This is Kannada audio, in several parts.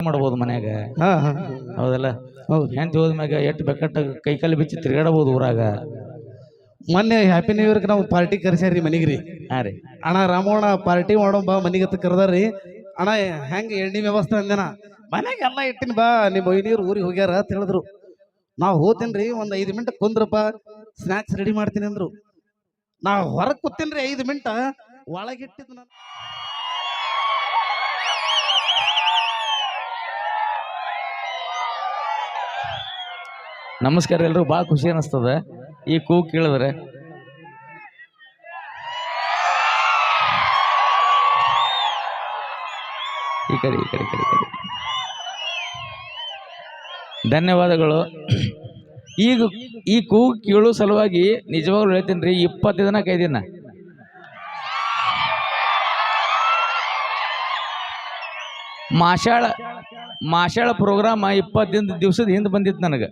ಮಾಡಬಹುದು ಮನ್ಯಾಗ. ಹೌದಲ್ಲ? ಹೌದು. ಹೆಂಡತಿ ಹೋದ್ಮ್ಯಾಗ ಎಟ್ಟು ಬೆಕ್ಕಟ್ಟ ಕೈಕಾಲು ಬಿಚ್ಚಿ ತಿರ್ಗಾಡಬಹುದು ಊರಾಗ. ಮೊನ್ನೆ ಹ್ಯಾಪಿ ನ್ಯೂ ಇಯರ್ಗೆ ನಾವು ಪಾರ್ಟಿ ಕರ್ಸ್ಯಾರ್ರಿ ಮನಿಗ್ರಿ. ಹಾ ರೀ. ಅಣ್ಣ ರಾಮಣ್ಣ ಪಾರ್ಟಿ ಮಾಡೋ ಬಾ ಮನಿಗತ್ತ ಕರ್ದಾರ್ರಿ. ಅಣ್ಣ ಹೆಂಗ ಎಣ್ಣಿ ವ್ಯವಸ್ಥೆ ಅಂದೇನ ಮನ್ಯಾಗ ಎಲ್ಲ ಇಟ್ಟಿನ ಬಾ ನಿಮ್ಮ ನೀರು ಊರಿಗೆ ಹೋಗ್ಯಾರ ಅಂತ ಹೇಳಿದ್ರು. ನಾವು ಹೋತೇನ್ರಿ ಒಂದ್ 5 ಮಿನಿಟ್ ಕುಂದ್ರಪ್ಪ ಸ್ನಾಕ್ಸ್ ರೆಡಿ ಮಾಡ್ತೀನಿ ಅಂದ್ರು. ನಾವು ಹೊರಗೆ ಕೂತೇನ್ರಿ 5 ಮಿನಿಟ್ ಒಳಗಿಟ್ಟಿದ್ ನಾನು. ನಮಸ್ಕಾರ ಎಲ್ರು. ಭಾಳ ಖುಷಿ ಅನಿಸ್ತದ ಈ ಕೂಗು ಕೇಳಿದ್ರೆ. ಈ ಕಡೆ ಈ ಕಡೆ ಕಡೆ ಕಡೆ ಧನ್ಯವಾದಗಳು. ಈಗ ಈ ಕೂಗು ಕೇಳೋ ಸಲುವಾಗಿ ನಿಜವಾಗ್ಲೂ ಹೇಳ್ತೀನಿ ರೀ, 20 ದಿನ 5 ದಿನ ಮಾಷಾಳ ಪ್ರೋಗ್ರಾಮ 20 ದಿವಸದ ಹಿಂದೆ ಬಂದಿತ್ತು ನನಗೆ.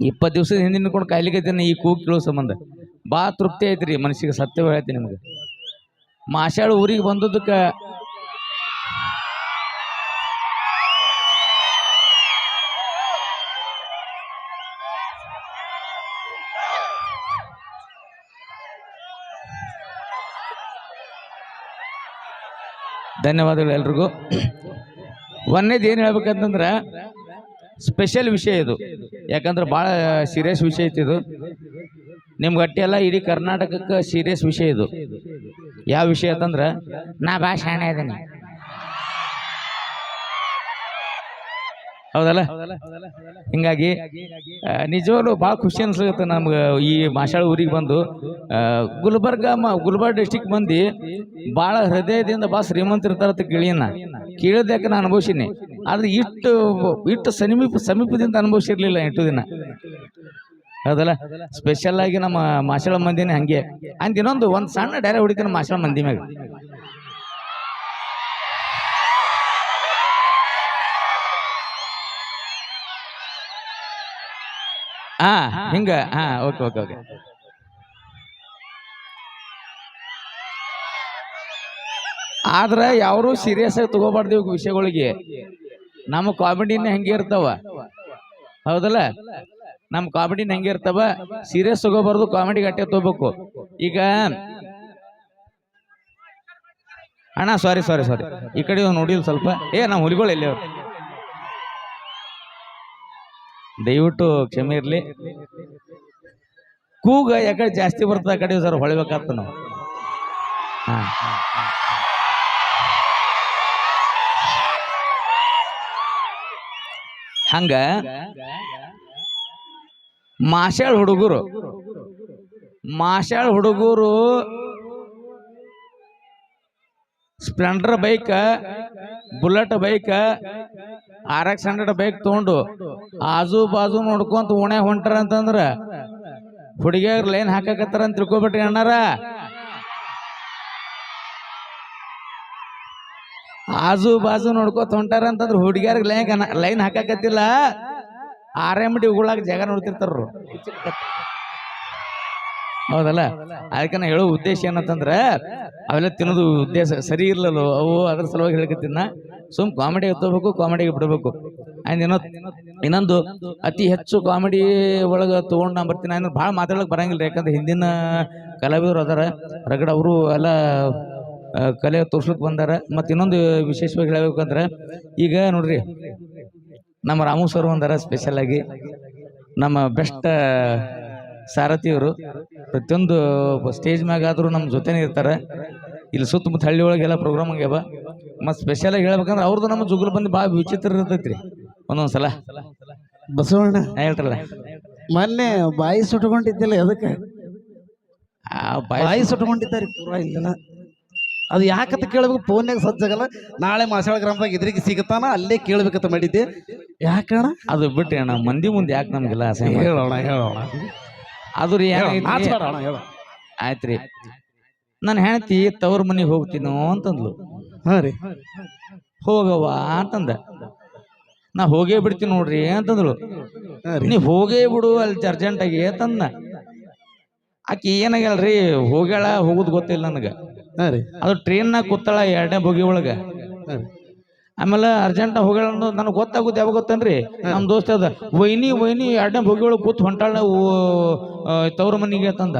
20 ದಿವಸದ ಹಿಂದೆ ನಿಂತ್ಕೊಂಡು ಕಾಯ್ಲಿಕ್ಕೆ ಈ ಕೂಗು ಕೇಳೋ ಸಂಬಂಧ ಭಾಳ ತೃಪ್ತಿ ಐತ್ರಿ ಮನಸ್ಸಿಗೆ. ಸತ್ಯವಾಗಿ ಹೇಳ್ತೀನಿ ನಿಮ್ಗೆ. ಮಾಷಾಳ ಊರಿಗೆ ಬಂದದಕ್ಕೆ ಧನ್ಯವಾದಗಳು ಎಲ್ರಿಗೂ. ಒಂದೇದು ಏನು ಹೇಳ್ಬೇಕಂತಂದ್ರೆ ಸ್ಪೆಷಲ್ ವಿಷಯ ಇದು. ಯಾಕಂದ್ರೆ ಭಾಳ ಸೀರಿಯಸ್ ವಿಷಯ ಐತಿ ಇದು. ನಿಮ್ಗೆ ಅಟ್ಟಿ ಎಲ್ಲ ಇಡೀ ಕರ್ನಾಟಕಕ್ಕೆ ಸೀರಿಯಸ್ ವಿಷಯ ಇದು. ಯಾವ ವಿಷಯ ಅಂತಂದ್ರೆ ನಾ ಭಾಳ ಶಾಣೆ ಇದ್ದೀನಿ. ಹೌದಲ್ಲ? ಹಿಂಗಾಗಿ ನಿಜವಾಗ್ಲೂ ಭಾಳ ಖುಷಿ ಅನ್ಸುತ್ತೆ ನಮ್ಗೆ. ಈ ಮಾಷಾಳ ಊರಿಗೆ ಬಂದು ಗುಲ್ಬರ್ಗ ಡಿಸ್ಟಿಕ್ ಮಂದಿ ಭಾಳ ಹೃದಯದಿಂದ ಭಾಳ ಶ್ರೀಮಂತರಿರ್ತಾರಂತ ಕೇಳಿನ. ಕೇಳಿದ್ಯಾಕೆ ನಾನು ಅನುಭವಿಸಿನಿ. ಆದ್ರೆ ಇಟ್ಟು ಸಮೀಪದಿಂದ ಅನುಭವಿಸಿರ್ಲಿಲ್ಲ 8 ದಿನ. ಹೌದಲ್ಲ? ಸ್ಪೆಷಲ್ ಆಗಿ ನಮ್ಮ ಮಾಷಾಳ ಮಂದಿನೇ ಹಂಗೆ ಅಂತ. ಒಂದು ಸಣ್ಣ ಡೈರೆ ಹೊಡಿತೀನಿ ಮಾಷಾಳ ಮಂದಿ ಮ್ಯಾಗ. ಹಿಂಗ ಓಕೆ ಓಕೆ ಓಕೆ. ಆದ್ರೆ ಯಾರು ಸೀರಿಯಸ್ ಆಗಿ ತಗೋಬಾರ್ದು ವಿಷಯಗಳಿಗೆ. ನಮ್ಮ ಕಾಮಿಡಿನೇ ಹಂಗೆ ಇರ್ತಾವ. ಹೌದಲ್ಲ? ನಮ್ಮ ಕಾಮಿಡಿನ ಹೆಂಗೆ ಇರ್ತಾವ. ಸೀರಿಯಸ್ ತಗೋಬಾರ್ದು, ಕಾಮಿಡಿ ಗಟ್ಟೆ ತಗೋಬೇಕು. ಈಗ ಅಣ್ಣ ಸಾರಿ ಈ ಕಡೆ ನೋಡಿಲ್ಲ ಸ್ವಲ್ಪ. ನಮ್ಮ ಹುಲಿಗಳು ಎಲ್ಲಿ ಅವ್ರು, ದಯವಿಟ್ಟು ಕ್ಷಮೆ ಇರ್ಲಿ. ಕೂಗ ಯಾಕಡೆ ಜಾಸ್ತಿ ಬರ್ತದ ಆ ಕಡೆ ಸರ್ ಹೊಳಿಬೇಕಾಗ್ತ ನಾವು. ಹಂಗ ಮಾಷಾಳ ಹುಡುಗರು Splendor bike, bullet bike, RX 100 bike ತಗೊಂಡು ಆಜು ಬಾಜು ನೋಡ್ಕೊಂತ ಓಣೆ ಹೊಂಟಾರ ಅಂತಂದ್ರ ಹುಡುಗಿಯರ್ ಲೈನ್ ಹಾಕಕತ್ತಾರ ಅಂತ ತಿಳ್ಕೊಬಿಟ್ರಿ ಅಣ್ಣಾರ. ಆಜು ಬಾಜು ನೋಡ್ಕೊತ ಹೊಂಟಾರ ಅಂತಂದ್ರ ಹುಡುಗಿಯರ್ಗೆ ಲೈನ್ ಹಾಕಕತ್ತಿಲ್ಲ, RMD ಉಗುಳಾಗ ಜಾಗ ನೋಡ್ತಿರ್ತಾರ. ಹೌದಲ್ಲ? ಅದಕ್ಕೆ ನಾ ಹೇಳೋ ಉದ್ದೇಶ ಏನಂತಂದ್ರೆ ಅವೆಲ್ಲ ತಿನ್ನೋದು ಉದ್ದೇಶ ಸರಿ ಇರ್ಲಲ್ಲ ಅವು. ಅದ್ರ ಸಲುವಾಗಿ ಹೇಳ್ಕತ್ತಿನ. ಸುಮ್ ಕಾಮಿಡಿಗೆ ತಗೋಬೇಕು, ಕಾಮಿಡಿಗೆ ಬಿಡಬೇಕು. ಆ್ಯಂಡ್ ಇನ್ನೊಂದು ಅತಿ ಹೆಚ್ಚು ಕಾಮಿಡಿ ಒಳಗೆ ತೊಗೊಂಡು ನಾ ಬರ್ತೀನಿ. ಅಂದ್ರೆ ಭಾಳ ಮಾತಾಡೋಕೆ ಬರಂಗಿಲ್ಲ. ಯಾಕಂದ್ರೆ ಹಿಂದಿನ ಕಲಾವಿದರು ಅದಾರ ರಗಡ, ಅವರು ಎಲ್ಲ ಕಲೆ ತೋರ್ಸ್ಲಿಕ್ಕೆ ಬಂದಾರ. ಮತ್ತು ಇನ್ನೊಂದು ವಿಶೇಷವಾಗಿ ಹೇಳ್ಬೇಕಂದ್ರೆ ಈಗ ನೋಡ್ರಿ, ನಮ್ಮ ರಾಮು ಸರ್ ಬಂದಾರ. ಸ್ಪೆಷಲ್ ಆಗಿ ನಮ್ಮ ಬೆಸ್ಟ್ ಸಾರಥಿಯವರು. ಪ್ರತಿಯೊಂದು ಸ್ಟೇಜ್ ಮ್ಯಾಗಾದರೂ ನಮ್ಮ ಜೊತೆನೇ ಇರ್ತಾರೆ. ಇಲ್ಲಿ ಸುತ್ತಮುತ್ತ ಹಳ್ಳಿ ಒಳಗೆಲ್ಲ ಪ್ರೋಗ್ರಾಮ್ ಆಗ್ಯಾವ. ಮತ್ತು ಸ್ಪೆಷಲ್ ಆಗಿ ಹೇಳ್ಬೇಕಂದ್ರೆ ಅವ್ರದ್ದು ನಮ್ಮ ಜುಗ್ಲು ಬಂದು ಭಾಳ ವಿಚಿತ್ರ ಇರ್ತೈತ್ರಿ ಒಂದೊಂದ್ಸಲ. ಬಸವಣ್ಣ ಹೇಳ್ತಾರಲ್ಲ, ಮೊನ್ನೆ ಬಾಯಿ ಸುಟ್ಕೊಂಡಿದ್ದಿಲ್ಲ, ಅದಕ್ಕೆ ಬಾಯಿ ಸುಟ್ಕೊಂಡಿದ್ದಾರೆ ಪೂರಾ ಇಲ್ಲ. ಅದು ಯಾಕಂತ ಕೇಳ್ಬೇಕು, ಫೋನ್ಯಾಗ ಸಜ್ಜಾಗಲ್ಲ. ನಾಳೆ ಮಾಷಾಳ ಗ್ರಾಮದಾಗ ಇದ್ರಿಗೆ ಸಿಗತ್ತಾನ, ಅಲ್ಲೇ ಕೇಳ್ಬೇಕಂತ ಮಾಡಿದ್ದೆ. ಯಾಕಣ ಅದು ಬಿಟ್ರಿ ಅಣ್ಣ, ಮಂದಿ ಮುಂದೆ ಯಾಕೆ ನಮ್ಗೆಲ್ಲ ಹೇಳೋಣ ಅದು ರೀ. ಆಯ್ತ್ರಿ, ನನ್ನ ಹೆಂಡತಿ ತವ್ರ ಮನೆಗೆ ಹೋಗ್ತೀನೋ ಅಂತಂದ್ಲು. ಹೋಗವ್ವ ಅಂತಂದ. ನಾ ಹೋಗೇ ಬಿಡ್ತೀನಿ ನೋಡ್ರಿ ಅಂತಂದ್ಳು. ನೀ ಹೋಗೇ ಬಿಡು ಅಲ್ಲಿ ಅರ್ಜೆಂಟಾಗಿ ಅಂತಂದ. ಆಕಿ ಏನಾಗ್ಯಾಳ್ರಿ, ಹೋಗ್ಯಾಳ, ಹೋಗುದು ಗೊತ್ತಿಲ್ಲ ನನಗೆ. ಅದು ಟ್ರೈನ್ನಾಗ ಕೂತಾಳ 2ನೇ ಬೋಗಿ ಒಳಗೆ. ಆಮೇಲೆ ಅರ್ಜೆಂಟ್ ಹೋಗಳ ನನಗೆ ಗೊತ್ತಾಗುತ್ತೆ ಯಾವಾಗ ಗೊತ್ತೇನ್ರಿ ನಮ್ಮ ದೋಸ್ತ ಅದ ವೈನಿ ಎರಡನೇ ಹೋಗಿಗಳು ಕೂತ್ ಹೊಂಟಾಳ ತವ್ರ ಮನಿಗೆ ತಂದ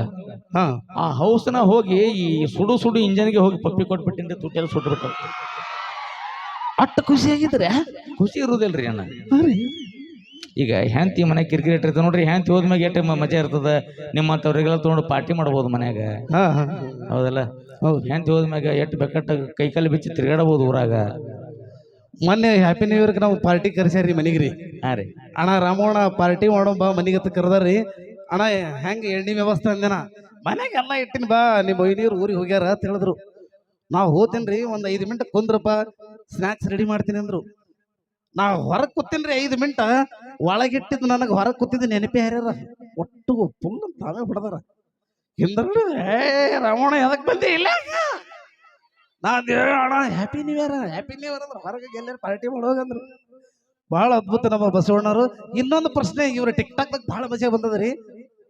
ಹಾ ಆ ಹೌಸ್ನ ಹೋಗಿ ಈ ಸುಡು ಇಂಜನ್ಗೆ ಹೋಗಿ ಪಪ್ಪಿ ಕೊಟ್ಬಿಟ್ಟಿನ್ರಿ ತುಟ್ಟಿಯಲ್ಲಿ ಸುಟ್ಟು ಬಿಟ್ಟು ಅಷ್ಟು ಖುಷಿಯಾಗಿದ್ರೆ ಖುಷಿ ಇರುದಿಲ್ರಿ ಅಣ್ಣ ಈಗ ಹೆಂಡತಿ ಮನೆ ಕಿರಿಕಿರಿ ಇರ್ತದೆ ನೋಡ್ರಿ ಹೆಂಡತಿ ಹೋದ್ಮ್ಯಾಗ ಎಷ್ಟು ಮಜಾ ಇರ್ತದ ನಿಮ್ಮಂಥವ್ರಿಗೆಲ್ಲ ತೊಗೊಂಡು ಪಾರ್ಟಿ ಮಾಡ್ಬೋದು ಮನ್ಯಾಗ ಹಾ ಹಾ ಹೌದಲ್ಲ ಹೌದು ಹೆಂಡತಿ ಹೋದ್ಮ್ಯಾಗ ಎಷ್ಟು ಬೆಕ್ಕಟ್ಟ ಕೈಕಾಲು ಬಿಚ್ಚಿ ತಿರ್ಗಾಡಬಹುದು ಊರಾಗ. ಮೊನ್ನೆ ಹ್ಯಾಪಿ ನ್ಯೂ ಇಯರ್ಗೆ ನಾವು ಪಾರ್ಟಿ ಕರ್ಸ್ಯಾರಿ ಮನಿಗ್ರಿ. ಹಾ ರೀ ಅಣ್ಣ ರಾಮೋಣ ಪಾರ್ಟಿ ಮಾಡೋ ಬಾ ಮನಿಗತ್ತ ಕರ್ದಾರಿ. ಅಣ್ಣ ಹೆಂಗ ಎಣ್ಣೆ ವ್ಯವಸ್ಥೆ ಅಂದನ ಮನ್ಯಾಗ ಎಲ್ಲ ಇಟ್ಟಿನ ಬಾ ನಿಮ್ಮ ಒಯ್ನೀರು ಊರಿಗೆ ಹೋಗ್ಯಾರ ಅಂತ ಹೇಳಿದ್ರು. ನಾವು ಹೋತೇನ್ರಿ ಒಂದ್ 5 ಮಿನಿಟ್ ಕುಂದ್ರಪ್ಪ ಸ್ನಾಕ್ಸ್ ರೆಡಿ ಮಾಡ್ತೀನಿ ಅಂದ್ರು. ನಾವು ಹೊರಗೆ ಕೂತೀನ್ರಿ 5 ಮಿನಿಟ್ ಒಳಗಿಟ್ಟಿದ್ದು ನನಗೆ ಹೊರಗೆ ಕೂತಿದ್ದು ನೆನಪೇ ಹಾರ್ಯಾರ ಒಟ್ಟು ಫುಲ್ ತಾವೇ ಹೊಡೆದಾರ ಹಿಂದ್ಗಡೆ ಏ ರಾಮೋಣ ಎದಕ್ ಬಂದಿ ಇಲ್ಲ ಅಣ್ಣ ಹ್ಯಾಪಿ ನ್ಯೂ ಇಯರ್ ಅಂದ್ರೆ ಹೊರಗೆ ಎಲ್ಲರೂ ಪಾರ್ಟಿ ಮಾಡೋಗಂದ್ರು. ಭಾಳ ಅದ್ಭುತ ನಮ್ಮ ಬಸವಣ್ಣವರು. ಇನ್ನೊಂದು ಪ್ರಶ್ನೆ ಇವ್ರ ಟಿಕ್ಟಾಕ್ದಾಗ ಭಾಳ ಮಜಾ ಬಂದದ್ರಿ,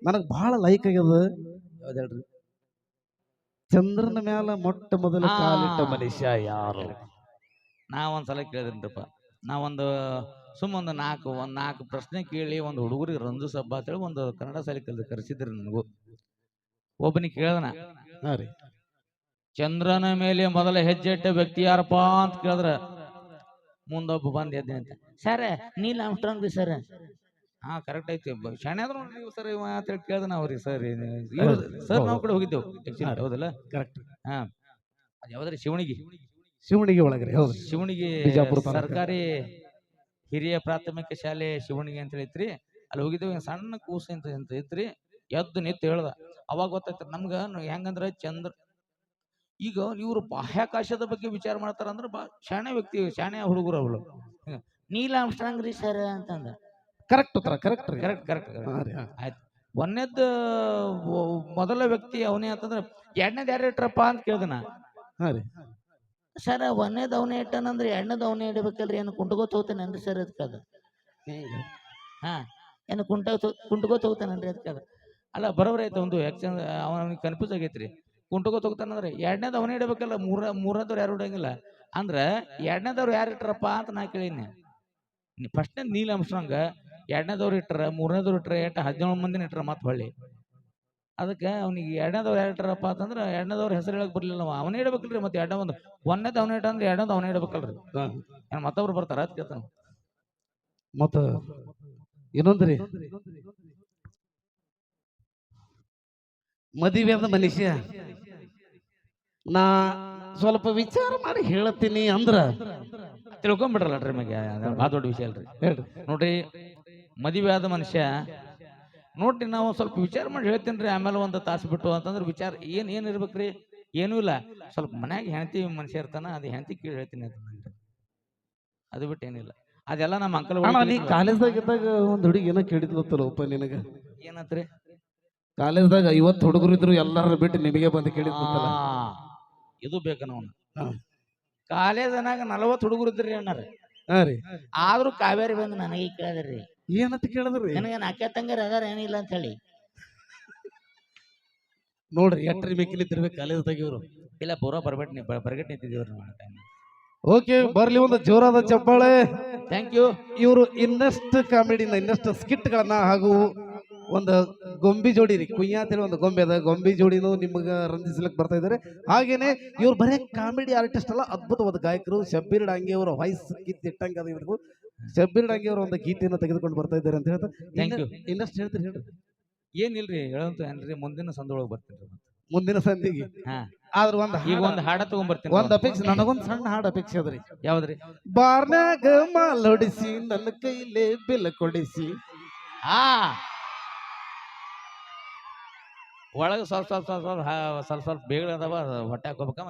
ನನಗೆ ಭಾಳ ಲೈಕ್ ಆಗ್ಯದ. ಯಾವ್ದು ಚಂದ್ರನ ಮ್ಯಾಲ ಮೊಟ್ಟ ಮೊದಲ ಕಾಲಿಟ್ಟ ಮನುಷ್ಯ ಯಾರು? ನಾ ಒಂದ್ಸಲ ಕೇಳಿದ್ರಪ್ಪ, ನಾವೊಂದು ಒಂದು ನಾಲ್ಕು ಪ್ರಶ್ನೆ ಕೇಳಿ ಒಂದು ಹುಡುಗರಿಗೆ ರಂಜು ಸಬ್ಬ ಅಂತೇಳಿ ಒಂದು ಕನ್ನಡ ಶಾಲೆ ಕರೆಸಿದ್ರಿ ನನಗೂ. ಒಬ್ಬನಿಗೆ ಕೇಳ್ದನ, ಚಂದ್ರನ ಮೇಲೆ ಮೊದಲ ಹೆಜ್ಜೆ ಇಟ್ಟ ವ್ಯಕ್ತಿ ಯಾರಪ್ಪ ಅಂತ ಕೇಳಿದ್ರ ಮುಂದೊಬ್ಬ ಬಂದ್ ಎದ್ದೆ ಅಂತ, ಸರ್ ನೀಲ್ ಆಮ್ಸ್ಟ್ರಾಂಗ್ ರೀ ಸರ್. ಹಾ ಕರೆಕ್ಟ್ ಐತಿ, ಶಾಣೆ ಆದ್ರೂ ನೀವು ಸರ್ ಇವ ಅಂತೇಳಿ ಕೇಳ್ದನ ಅವ್ರಿಗೆ. ಸರ್ ಸರ್ ನಾವು ಕಡೆ ಹೋಗಿದ್ದೆವು ಹೌದಲ್ಲ ಕರೆಕ್ಟ್. ಹಾ ಅದು ಯಾವ್ದ್ರಿ ಶಿವಣಿಗೆ ಒಳಗ್ರಿ ಹೌದು ಶಿವಣಿಗೆ ಸರ್ಕಾರಿ ಹಿರಿಯ ಪ್ರಾಥಮಿಕ ಶಾಲೆ ಶಿವಣಿಗೆ ಅಂತ ಐತ್ರಿ. ಅಲ್ಲಿ ಹೋಗಿದ್ದೇವೆ, ಸಣ್ಣ ಕೂಸು ಅಂತ ಐತ್ರಿ. ಎದ್ದು ನಿಂತು ಹೇಳ್ದ, ಅವಾಗ ಗೊತ್ತಾಯ್ತು ನಮ್ಗ ಹೆಂಗಂದ್ರ ಚಂದ್ರ ಈಗ ಇವ್ರು ಬಾಹ್ಯಾಕಾಶದ ಬಗ್ಗೆ ವಿಚಾರ ಮಾಡ್ತಾರ ಅಂದ್ರೆ ಶಾಣೆ ವ್ಯಕ್ತಿ, ಶಾಣೆ ಹುಡುಗರು ಅವಳು. ನೀಲ್ ಆಮ್ಸ್ಟ್ರಾಂಗ್ ರೀ ಸರ್ ಅಂತಂದ. ಕರೆಕ್ಟ್ ಉತ್ತರ, ಕರೆಕ್ಟ್ ಕರೆಕ್ಟ್ ಆಯ್ತು. ಒಂದೇದ್ದು ಮೊದಲ ವ್ಯಕ್ತಿ ಅವನೇ ಅಂತಂದ್ರೆ ಎರಡನೇದು ಯಾರು ಇಟ್ರಪ್ಪ ಅಂತ ಕೇಳ್ದನ. ಸರ್ ಒಂದೇದು ಅವನೇ ಇಟ್ಟನಂದ್ರೆ ಎರಡನೇದು ಅವನೇ ಇಡಬೇಕಲ್ರಿ, ಏನು ಕುಂಟಗೋತ್ ಹೋಗ್ತಾನೇನ್ರಿ ಸರ್ ಅದಕ್ಕದ? ಹಾ ಏನು ಕುಂಟಗೋತ್ ಹೋಗ್ತಾನನ್ರಿ ಅದಕ್ಕದ? ಅಲ್ಲ ಬರೋಬ್ರ ಐತೆ ಒಂದು ಯಾಕಂದ್ರೆ ಅವನಿಗೆ ಕನ್ಫ್ಯೂಸ್ ಆಗೈತ್ರಿ. ಕುಂಟಗೋತ್ ಹೋಗ್ತಾನಂದ್ರೆ ಎರಡನೇದು ಅವನೇ ಇಡಬೇಕಲ್ಲ, ಮೂರನೇದವ್ರು ಯಾರು ಇಡಂಗಿಲ್ಲ ಅಂದ್ರೆ ಎರಡನೇದವ್ರು ಯಾರು ಇಟ್ರಪ್ಪ ಅಂತ ನಾ ಕೇಳೀನಿ. ಫಸ್ಟ್ನೇ ನೀಲ್ ಆಮ್ಸ್ಟ್ರಾಂಗ್, ಎರಡನೇದವ್ರು ಇಟ್ರ, ಮೂರನೇದವ್ರು ಇಟ್ರ, 17 ಮಂದಿನ ಇಟ್ರ ಮತ್ ಹೊಳ್ಳಿ. ಅದಕ್ಕೆ ಅವ್ನಿಗೆ ಎರಡನೇದವ್ರು ಯಾರು ಇಟ್ಟಾರಪ್ಪ ಅಂತಂದ್ರೆ ಎರಡನೇದವ್ರ ಹೆಸರು ಹೇಳಕ್ ಬರ್ಲಿಲ್ಲ. ಅವನೇ ಇಡಬೇಕಲ್ರಿ, ಮತ್ತೆ ಒಂದೇದು ಅವನೇ ಇಟ್ಟ ಅಂದ್ರೆ ಎರಡನೇದು ಅವನೇ ಇಡಬೇಕಲ್ರಿ. ಮತ್ತೊಬ್ರು ಬರ್ತಾರ ಅದ್ ಕೇಳ್ತಾನ. ಮತ್ತ ಇನ್ನೊಂದ್ರಿ, ಮದುವೆ ಆದ ಮನುಷ್ಯ ನಾ ಸ್ವಲ್ಪ ವಿಚಾರ ಮಾಡಿ ಹೇಳ್ತೀನಿ ಅಂದ್ರ ತಿಳ್ಕೊಂಡ್ಬಿಡ್ರಲ್ರಿ ನಿಮಗೆ, ಭಾಳ ದೊಡ್ಡ ವಿಷಯ ಅಲ್ರಿ. ಹೇಳ್ರಿ ನೋಡ್ರಿ, ಮದುವೆ ಆದ ಮನುಷ್ಯ ನೋಡ್ರಿ, ನಾವು ಸ್ವಲ್ಪ ವಿಚಾರ ಮಾಡಿ ಹೇಳ್ತೀನಿ. ಆಮೇಲೆ ಒಂದು ತಾಸು ಬಿಟ್ಟು ಅಂತಂದ್ರೆ ವಿಚಾರ ಏನ್ ಇರ್ಬೇಕ್ರಿ? ಏನೂ ಇಲ್ಲ, ಸ್ವಲ್ಪ ಮನ್ಯಾಗ ಹೆಂಡತಿ ಮನುಷ್ಯ ಇರ್ತಾನ, ಅದು ಹೆಂಡತಿ ಕೇಳಿ ಹೇಳ್ತೀನಿ ಅಂತ. ಅದು ಬಿಟ್ಟು ಏನಿಲ್ಲ. ಅದೆಲ್ಲ ನಮ್ಮ ಅಂಕಲ್ ಕಾಲೇಜ್ದಾಗ ಇದ್ದಾಗ ಒಂದ್ ಹುಡುಗಿ ಏನೋ ಕೇಳಿದ್ಲತ್ತಲ್ಲಪ್ಪ ನಿನಗ, ಏನತ್ರಿ? ಕಾಲೇಜ್ದಾಗ 50 ಹುಡುಗರು ಇದ್ರು ಎಲ್ಲಾರು ಬಿಟ್ಟು ನಿಮಗೆ ಬಂದು ಕೇಳಿದ್ಲತ್ತಲ್ಲ. ಇದು ಬೇಕ ನಾವು ಕಾಲೇಜನಾಗ 40 ಹುಡುಗರು ಇದ್ರಿ ಅಣ್ಣಾರ. ಆದ್ರೂ ಕಾವೇರಿ ಬಂದು ನನಗೆ ಕೇಳಿದ್ರಿ, ಏನಂತ ಕೇಳಿದ್ರಿ? ನನಗೆ ಅಕ್ಕ ತಂಗಾರ ಅದಾರ ಏನಿಲ್ಲ ಅಂತ ಹೇಳಿ. ನೋಡ್ರಿ ಎಟ್ರಿ ಬೇಕಿರ್ಬೇಕು ಕಾಲೇಜ್ದಾಗ ಇವ್ರು. ಇಲ್ಲ ಪೂರಾ ಬರ್ಗಟ್ ನಿಂತಿದ್ದೀವ್ರಿ. ಓಕೆ, ಬರ್ಲಿ ಒಂದು ಜೋರಾದ ಚಪ್ಪಾಳೆ. Thank you. ಇವರು ಇನ್ನಷ್ಟು ಕಾಮಿಡಿನ, ಇನ್ನಷ್ಟು ಸ್ಕಿಟ್ಗಳನ್ನ ಹಾಗೂ ಒಂದು ಗೊಂಬಿ ಜೋಡಿ ರೀ, ಕುಯ್ಯ ಅಂತೇಳಿ ಒಂದು ಗೊಂಬೆ ಅದ, ಗೊಂಬಿ ಜೋಡಿನೂ ನಿಮ್ಗೆ ರಂಜಿಸ್ಲಿಕ್ಕೆ ಬರ್ತಾ ಇದ್ದಾರೆ. ಹಾಗೇನೆ ಇವ್ರು ಬರೇ ಕಾಮಿಡಿ ಆರ್ಟಿಸ್ಟ್ ಅಲ್ಲ, ಅದ್ಭುತವಾದ ಗಾಯಕರು. ಶಬ್ಬೀರ್ ಡಾಂಗಿ ಅವರ ವಾಯ್ಸ್ ಕಿತ್ತಿಟ್ಟಂಗೆ ಅದ ಇವ್ರಿಗೂ. ಶಬ್ಬೀರ್ ಡಾಂಗಿ ಅವರು ಒಂದು ಗೀತೆಯನ್ನು ತೆಗೆದುಕೊಂಡು ಬರ್ತಾ ಇದ್ದಾರೆ ಅಂತ ಹೇಳ್ತಾ ಇನ್ನಷ್ಟು ಹೇಳ್ತೀರಿ ಹೇಳ್ರಿ. ಏನಿಲ್ರಿ ಹೇಳಂತ ಏನ್ರಿ, ಮುಂದಿನ ಸಂದೊಳಗೆ ಬರ್ತೀನಿ ಮುಂದಿನ ಸಂಧಿಗೆ. ಆದ್ರ ಒಂದು ಹಾಡ ತಗೊಂಡ್ಬರ್ತೀನಿ. ಒಂದ್ ಅಪೇಕ್ಷೆ, ನನಗೊಂದ್ ಸಣ್ಣ ಹಾಡು ಅಪೇಕ್ಷೆ ಅದ್ರಿ. ಯಾವ್ದ್ರಿ? ಬಾರ್ನಾಗ ಮಾಲೊಡಿಸಿ ನನ್ನ ಕೈಲೇ ಬೆಲ್ಲ ಕೊಡಿಸಿ. ಒಳಗೆ ಸ್ವಲ್ಪ ಬೇಗ ಅದಾವ, ಹೊಟ್ಟೆ ಹಾಕೋಬೇಕ.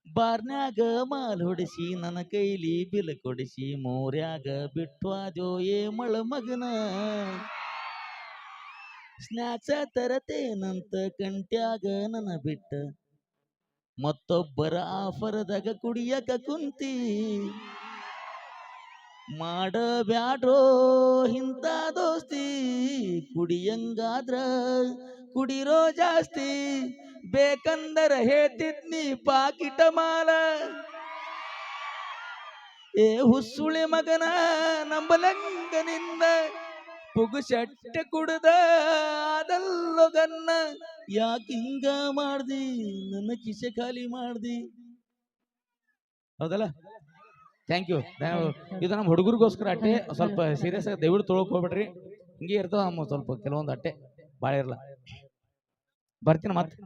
ಬಾರ್ನ್ಯಾಗ ಮಾಲ್ ಹೊಡಿಸಿ ನನ್ನ ಕೈಲಿ ಬಿಲ್ ಕೊಡಿಸಿ, ಮೋರ್ಯಾಗ ಬಿಟ್ವಾದೋ ಏ ಮಳ ಮಗನ, ಸ್ನ್ಯಾಕ್ಸ ತರತೇನಂತ ಕಂಟ್ಯಾಗ ನನ್ನ ಬಿಟ್ಟ, ಮತ್ತೊಬ್ಬರ ಆಫರ್ದಾಗ ಕುಡಿಯಕ ಕುಂತಿ, ಮಾಡಬ್ಯಾಡ್ರೋ ಇಂಥ ದೋಸ್ತಿ, ಕುಡಿಯಂಗಾದ್ರ ಕುಡಿರೋ ಜಾಸ್ತಿ, ಬೇಕಂದರ ಹೇಳ್ತಿದ್ನಿ ಪಾಕಿಟ ಮಾಲ, ಏ ಹುಸುಳೆ ಮಗನ ನಂಬಲಂಗನಿಂದ ಪುಗುಶಟ್ಟ ಕುಡ್ದ ಅದಲ್ಲೊಗನ್ನ ಯಾಕಿಂಗ ಮಾಡ್ದಿ ನನ್ನ ಕಿಸೆ ಖಾಲಿ ಮಾಡ್ದಿ. ಹೌದಲ್ಲ? Thank you. ಇದು ನಮ್ಮ ಹುಡುಗರಿಗೋಸ್ಕರ ಅಟ್ಟೆ ಸ್ವಲ್ಪ ಸೀರಿಯಸ್ ಆಗಿ ದಯವಿಟ್ಟು ತೊಳಕ್ ಹೋಗ್ಬೇಡ್ರಿ. ಹಿಂಗೆ ಇರ್ತಾವ ನಮ್ಮ ಸ್ವಲ್ಪ ಕೆಲವೊಂದು ಅಟ್ಟೆ ಭಾಳ ಇರಲ್ಲ. ಬರ್ತೀನಿ ಮತ್ತೆ.